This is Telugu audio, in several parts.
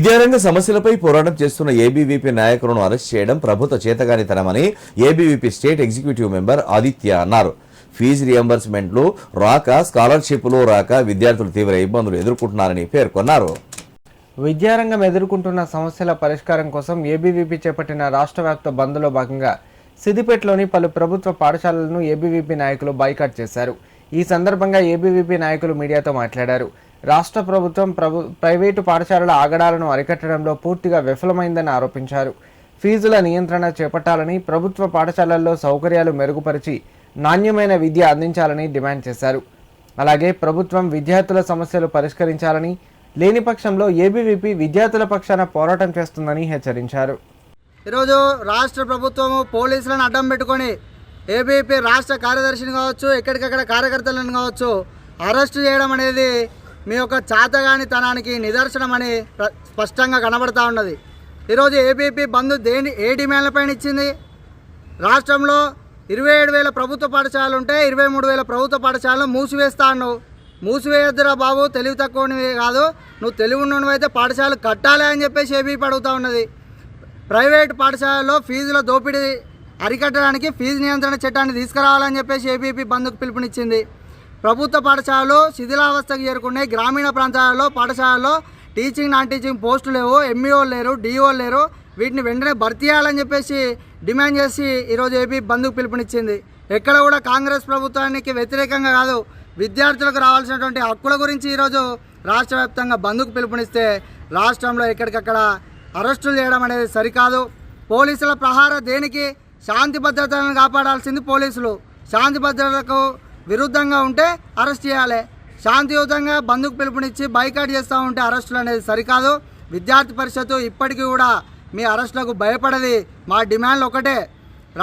విద్యారంగ సమస్యలపై పోరాటం చేస్తున్న ఏబీవీపీ నాయకులను అరెస్ట్ చేయడం ప్రభుత్వ చేతగానితనమని ABVP state executive member Aditya అన్నారు. ఫీజు రియంబర్స్మెంట్లు రాక, స్కాలర్షిప్లు రాక విద్యార్థులు తీవ్ర ఇబ్బందులు ఎదుర్కొంటున్నారని పేర్కొన్నారు. విద్యారంగం ఎదుర్కొంటున్న సమస్యల పరిష్కారం కోసం ఏబీవీపీ చేపట్టిన రాష్ట్ర వ్యాప్త బంద్లో భాగంగా సిద్దిపేటలోని పలు ప్రభుత్వ పాఠశాలలను ఏబీవీపీ నాయకులు బాయ్కాట్ చేశారు. ఈ సందర్భంగా ఏబీవీపీ నాయకులు మీడియాతో మాట్లాడారు. రాష్ట్ర ప్రభుత్వం ప్రైవేటు పాఠశాలల ఆగడాలను అరికట్టడంలో పూర్తిగా విఫలమైందని ఆరోపించారు. ఫీజుల నియంత్రణ చేపట్టాలని, ప్రభుత్వ పాఠశాలల్లో సౌకర్యాలు మెరుగుపరిచి నాణ్యమైన విద్య అందించాలని డిమాండ్ చేశారు. అలాగే ప్రభుత్వం విద్యార్థుల సమస్యలు పరిష్కరించాలని, లేని పక్షంలో ఏబీవీపీ విద్యార్థుల పక్షాన పోరాటం చేస్తుందని హెచ్చరించారు. ఈరోజు రాష్ట్ర ప్రభుత్వము పోలీసులను అడ్డం పెట్టుకొని ఏబీవీపీ రాష్ట్ర కార్యదర్శిని కావచ్చు, ఎక్కడికక్కడ కార్యకర్తలను కావచ్చు అరెస్టు చేయడం అనేది మీ యొక్క చాతగానితనానికి నిదర్శనమని స్పష్టంగా కనబడతా ఉన్నది. ఈరోజు ఏబీవీపీ బంద్ ఏ డిమాండ్లపైన ఇచ్చింది? రాష్ట్రంలో 27,000 ప్రభుత్వ పాఠశాలలు ఉంటే 23,000 ప్రభుత్వ పాఠశాలను మూసివేస్తా అన్నావు. మూసివేయొద్దురా బాబు, తెలివి తక్కువనివి కాదు, నువ్వు తెలివి ఉన్నవైతే పాఠశాలలు కట్టాలి అని చెప్పేసి ఏబీవీపీ అడుగుతూ ఉన్నది. ప్రైవేటు పాఠశాలలో ఫీజుల దోపిడీ అరికట్టడానికి ఫీజు నియంత్రణ చట్టాన్ని తీసుకురావాలని చెప్పేసి ఏబీవీపీ బంద్కు పిలుపునిచ్చింది. ప్రభుత్వ పాఠశాలలు శిథిలావస్థకు చేరుకున్నాయి. గ్రామీణ ప్రాంతాలలో పాఠశాలలో టీచింగ్, నాన్ టీచింగ్ పోస్టులు లేవు, ఎంఈఓలు లేరు, డిఈఓలు లేరు. వీటిని వెంటనే భర్తీ చేయాలని చెప్పేసి డిమాండ్ చేసి ఈరోజు ఏబీవీపీ బంద్కు పిలుపునిచ్చింది. ఎక్కడ కూడా కాంగ్రెస్ ప్రభుత్వానికి వ్యతిరేకంగా కాదు, విద్యార్థులకు రావాల్సినటువంటి హక్కుల గురించి ఈరోజు రాష్ట్ర వ్యాప్తంగా బంద్కు పిలుపునిస్తే రాష్ట్రంలో ఎక్కడికక్కడ అరెస్టులు చేయడం అనేది సరికాదు. పోలీసుల ప్రహార దేనికి? శాంతి భద్రతలను కాపాడాల్సింది పోలీసులు. శాంతి భద్రతలకు విరుద్ధంగా ఉంటే అరెస్ట్ చేయాలి. శాంతియుతంగా బంద్కు పిలుపునిచ్చి బైకాట్ చేస్తూ ఉంటే అరెస్టులు అనేది సరికాదు. విద్యార్థి పరిషత్తు ఇప్పటికీ కూడా మీ అరెస్టులకు భయపడది. మా డిమాండ్లు ఒకటే,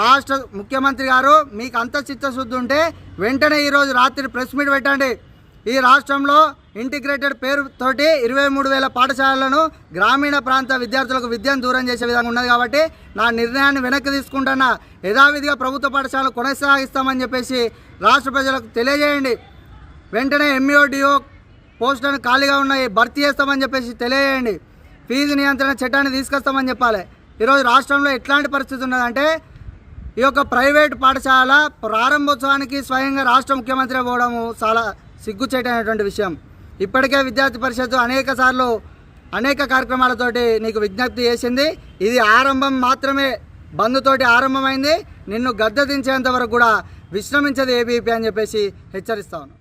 రాష్ట్ర ముఖ్యమంత్రి గారు మీకు అంత చిత్తశుద్ధి ఉంటే వెంటనే ఈరోజు రాత్రి ప్రెస్ మీట్ పెట్టండి. ఈ రాష్ట్రంలో ఇంటిగ్రేటెడ్ పేరుతోటి 23,000 పాఠశాలలను గ్రామీణ ప్రాంత విద్యార్థులకు విద్యను దూరం చేసే విధంగా ఉన్నది కాబట్టి నా నిర్ణయాన్ని వెనక్కి తీసుకుంటున్నా. యథావిధిగా ప్రభుత్వ పాఠశాలలు కొనసాగిస్తామని చెప్పేసి రాష్ట్ర ప్రజలకు తెలియజేయండి. వెంటనే ఎంఈఓ, డిఓ పోస్టులను ఖాళీగా ఉన్నాయి, భర్తీ చేస్తామని చెప్పేసి తెలియజేయండి. ఫీజు నియంత్రణ చట్టాన్ని తీసుకొస్తామని చెప్పాలి. ఈరోజు రాష్ట్రంలో ఎట్లాంటి పరిస్థితి ఉన్నదంటే ఈ యొక్క ప్రైవేటు పాఠశాల ప్రారంభోత్సవానికి స్వయంగా రాష్ట్ర ముఖ్యమంత్రి పోవడము చాలా సిగ్గుచేటైనటువంటి విషయం. ఇప్పటికే విద్యార్థి పరిషత్తు అనేక కార్యక్రమాలతోటి నీకు విజ్ఞప్తి చేసింది. ఇది ఆరంభం మాత్రమే, బంద్తోటి ఆరంభమైంది. నిన్ను గద్దె దించేంత వరకు కూడా విశ్రమించదు ఏబీవీపీ అని చెప్పేసి హెచ్చరిస్తాను.